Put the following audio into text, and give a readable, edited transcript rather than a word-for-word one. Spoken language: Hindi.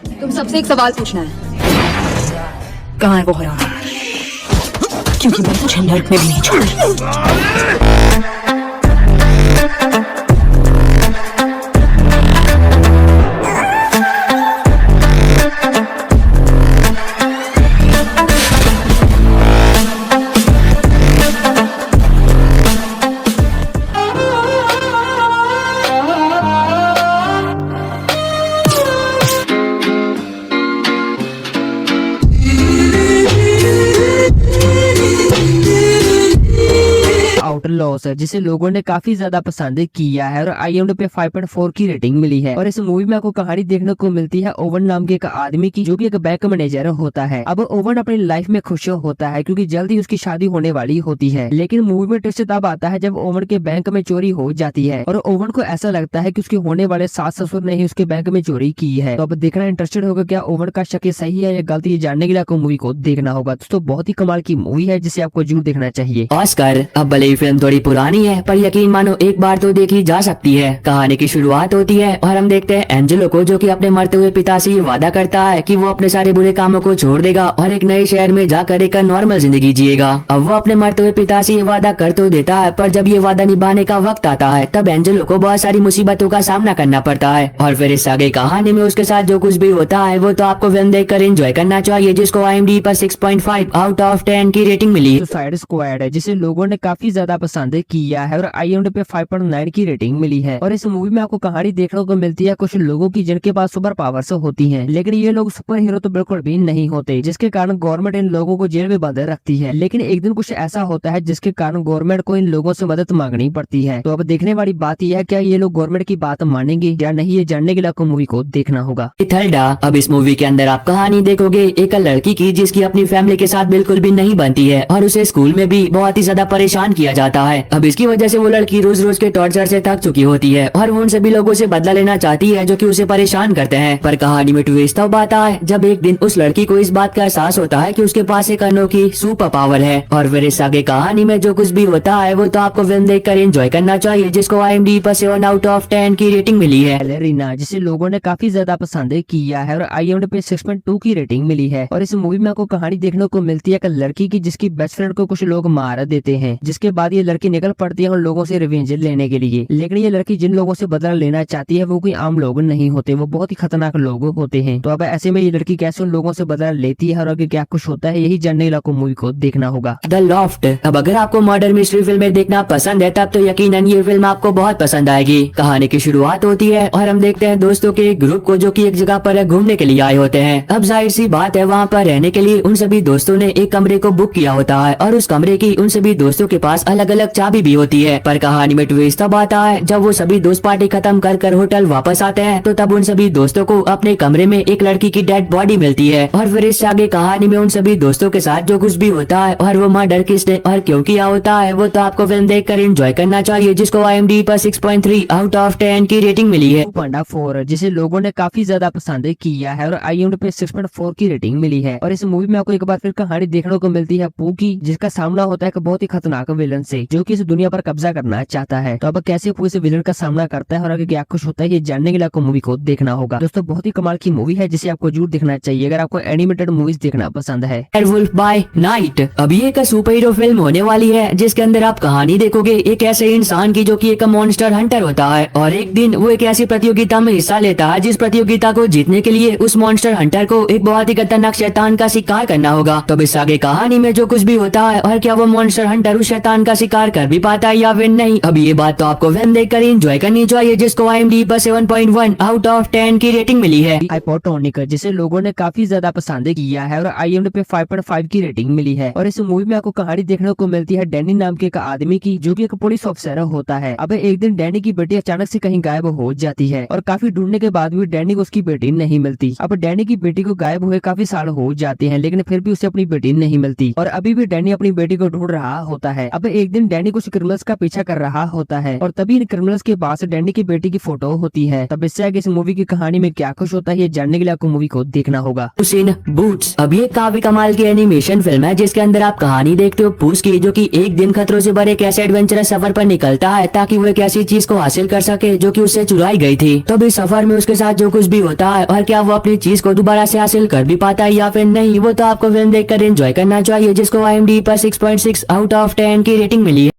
तुम सबसे एक सवाल पूछना है। कहाँ है वो हराम? क्योंकि मैं तुझे नर्क में भी नहीं छोड़ूंगी। आउटलॉस है जिसे लोगों ने काफी ज्यादा पसंद किया है और IMDb पे 5.4 की रेटिंग मिली है। और इस मूवी में आपको कहानी देखने को मिलती है ओवन नाम के एक आदमी की, जो कि एक बैंक मैनेजर होता है। अब ओवन अपनी लाइफ में खुश होता है क्योंकि जल्द ही उसकी शादी होने वाली होती है। लेकिन मूवी में ट्विस्ट तब आता है जब ओवन के बैंक में चोरी हो जाती है और ओवन को ऐसा लगता है कि उसके होने वाले सास ससुर ने ही उसके बैंक में चोरी की है। तो अब देखना इंटरेस्टेड होगा क्या ओवन का शक सही है या गलती, ये जानने के लिए आपको मूवी को देखना होगा। दोस्तों बहुत ही कमाल की मूवी है जिसे आपको जरूर देखना चाहिए। ऑस्कर, अब भले ही फिल्म थोड़ी पुरानी है पर यकीन मानो एक बार तो देखी जा सकती है। कहानी की शुरुआत होती है और हम देखते हैं एंजेलो को, जो कि अपने मरते हुए पिता से ये वादा करता है कि वो अपने सारे बुरे कामों को छोड़ देगा और एक नए शहर में जाकर एक नॉर्मल जिंदगी जिएगा। अब वो अपने मरते हुए पिता से ये वादा कर तो देता है, पर जब ये वादा निभाने का वक्त आता है तब एंजेलो को बहुत सारी मुसीबतों का सामना करना पड़ता है। और फिर इस आगे कहानी में उसके साथ जो कुछ भी होता है वो तो आपको फिल्म देखकर एंजॉय करना चाहिए, जिसको IMDb पर 6.5 आउट ऑफ 10 की रेटिंग मिली। सुसाइड स्क्वाड है जिसे लोगों ने काफी ज्यादा पसंद किया है और IMDb पे 5.9 की रेटिंग मिली है। और इस मूवी में आपको कहानी देखने को मिलती है कुछ लोगों की जिनके पास सुपर पावर्स होती हैं, लेकिन ये लोग सुपर हीरो तो बिल्कुल भी नहीं होते, जिसके कारण गवर्नमेंट इन लोगों को जेल में बंद रखती है। लेकिन एक दिन कुछ ऐसा होता है जिसके कारण गवर्नमेंट को इन लोगों से मदद मांगनी पड़ती है। तो अब देखने वाली बात यह है क्या ये लोग गवर्नमेंट की बात मानेंगे या नहीं, ये जानने के लिए आपको मूवी को देखना होगा। थर्डा, अब इस मूवी के अंदर आप कहानी देखोगे एक लड़की की जिसकी अपनी फैमिली के साथ बिल्कुल भी नहीं बनती है और उसे स्कूल में भी बहुत ही ज्यादा परेशान किया जाता है। अब इसकी वजह से वो लड़की रोज रोज के टॉर्चर से थक चुकी होती है और वो उन सभी लोगों से बदला लेना चाहती है जो कि उसे परेशान करते हैं। पर कहानी में ट्विस्ट तब आता है जब एक दिन उस लड़की को इस बात का एहसास होता है कि उसके पास एक अनोखी सुपर पावर है। और फिर इस आगे कहानी में जो कुछ भी होता है वो तो आपको फिल्म देखकर एंजॉय करना चाहिए, जिसको IMDb पर 7 आउट ऑफ 10 की रेटिंग मिली है। बैलेरिना जिसे लोगों ने काफी ज्यादा पसंद किया है और IMDb पे 6.2 की रेटिंग मिली है। और इस मूवी में आपको कहानी देखने को मिलती है एक लड़की की जिसकी बेस्ट फ्रेंड को कुछ लोग मार देते हैं, जिसके बाद ये लड़की निकल पड़ती है उन लोगों से रिवेंज लेने के लिए। लेकिन ये लड़की जिन लोगों से बदला लेना चाहती है वो कोई आम लोग नहीं होते, वो बहुत ही खतरनाक लोग होते हैं। तो अब ऐसे में ये लड़की कैसे उन लोगों से बदला लेती है और आगे क्या कुछ होता है, यही जानने के लिए आपको मूवी को देखना होगा। द लॉफ्ट, अब अगर आपको मर्डर मिस्ट्री फिल्में देखना पसंद है तब तो यकीनन ये फिल्म आपको बहुत पसंद आएगी। कहानी की शुरुआत होती है और हम देखते हैं दोस्तों के एक ग्रुप को जो कि एक जगह पर घूमने के लिए आए होते हैं। अब जाहिर सी बात है वहाँ पर रहने के लिए उन सभी दोस्तों ने एक कमरे को बुक किया होता है और उस कमरे की उन सभी दोस्तों के पास अलग अलग चाबी भी होती है। पर कहानी में ट्विस्ट तब आता है जब वो सभी दोस्त पार्टी खत्म कर होटल वापस आते हैं तो तब उन सभी दोस्तों को अपने कमरे में एक लड़की की डेड बॉडी मिलती है। और फिर इससे आगे कहानी में उन सभी दोस्तों के साथ जो कुछ भी होता है और वो मर्डर किसने और क्यों किया होता है वो तो आपको फिल्म देखकर एंजॉय करना चाहिए, जिसको IMDb पर 6.3 आउट ऑफ 10 की रेटिंग मिली है। पांडा 4 जिसे लोगों ने काफी ज्यादा पसंद किया है और IMDb पे 6.4 की रेटिंग मिली है। और इस मूवी में आपको एक बार फिर कहानी देखने को मिलती है पू की, जिसका सामना होता है एक बहुत ही खतरनाक विलन से जो कि इस दुनिया पर कब्जा करना चाहता है। तो अब कैसे पू इस विलन का सामना करता है और आगे क्या कुछ होता है, ये जानने के लिए आपको मूवी को देखना होगा। दोस्तों बहुत ही कमाल की मूवी है जिसे आपको जरूर देखना चाहिए अगर आपको एनिमेटेड मूवीज देखना पसंद है। वेयरवुल्फ बाय नाइट, अभी एक सुपर हीरो फिल्म होने वाली है जिसके अंदर आप कहानी देखोगे एक ऐसे इंसान की जो कि एक मॉन्स्टर हंटर होता है और एक दिन वो एक ऐसी प्रतियोगिता में हिस्सा लेता है जिस प्रतियोगिता को जीतने के लिए उस मॉन्स्टर हंटर को एक बहुत ही खतरनाक शैतान का शिकार करना होगा। तो इस आगे कहानी में जो कुछ भी होता है और क्या वो मॉन्स्टर हंटर उस शैतान का शिकार कर भी पाता है या फिर नहीं, अभी ये बात तो आपको फिल्म देखकर एंजॉय करनी चाहिए, जिसको IMDb पर 7.1 आउट ऑफ 10 की रेटिंग मिली है। हाइपोटोनिक जिसे लोगों ने काफी ज्यादा पसंद किया है और IMDb पे 5.5 की रेटिंग मिली है। और इस मूवी में आपको कहानी देखने को मिलती है डैनी नाम के एक आदमी की जो कि एक पुलिस ऑफिसर होता है। अब एक दिन डैनी की बेटी अचानक से कहीं गायब हो जाती है और काफी ढूंढने के बाद भी डैनी को उसकी बेटी नहीं मिलती। अब डैनी की बेटी को गायब हुए काफी साल हो जाते हैं लेकिन फिर भी उसे अपनी बेटी नहीं मिलती और अभी भी डैनी अपनी बेटी को ढूंढ रहा होता है। अब एक दिन दिन डैनी कुछ क्रिमिनल्स का पीछा कर रहा होता है और तभी इन क्रिमिनल्स के पास डैनी की बेटी की फोटो होती है। तब इससे आगे इस मूवी की कहानी में क्या कुछ होता है ये जानने के लिए आपको मूवी को देखना होगा। उसिन बूट्स अब ये काफी कमाल की एनिमेशन फिल्म है जिसके अंदर आप कहानी देखते हो पूस की, जो कि एक दिन खतरों से भरे एक ऐसे एडवेंचरस सफर पर निकलता है ताकि वो एक ऐसी चीज को हासिल कर सके जो कि उससे चुराई गई थी। तो इस सफर में उसके साथ जो कुछ भी होता है और क्या वो अपनी चीज को दोबारा से हासिल कर भी पाता है या फिर नहीं, वो तो आपको फिल्म देखकर एंजॉय करना चाहिए, जिसको IMDb पर 6.6 आउट ऑफ 10 की रेटिंग मिली है।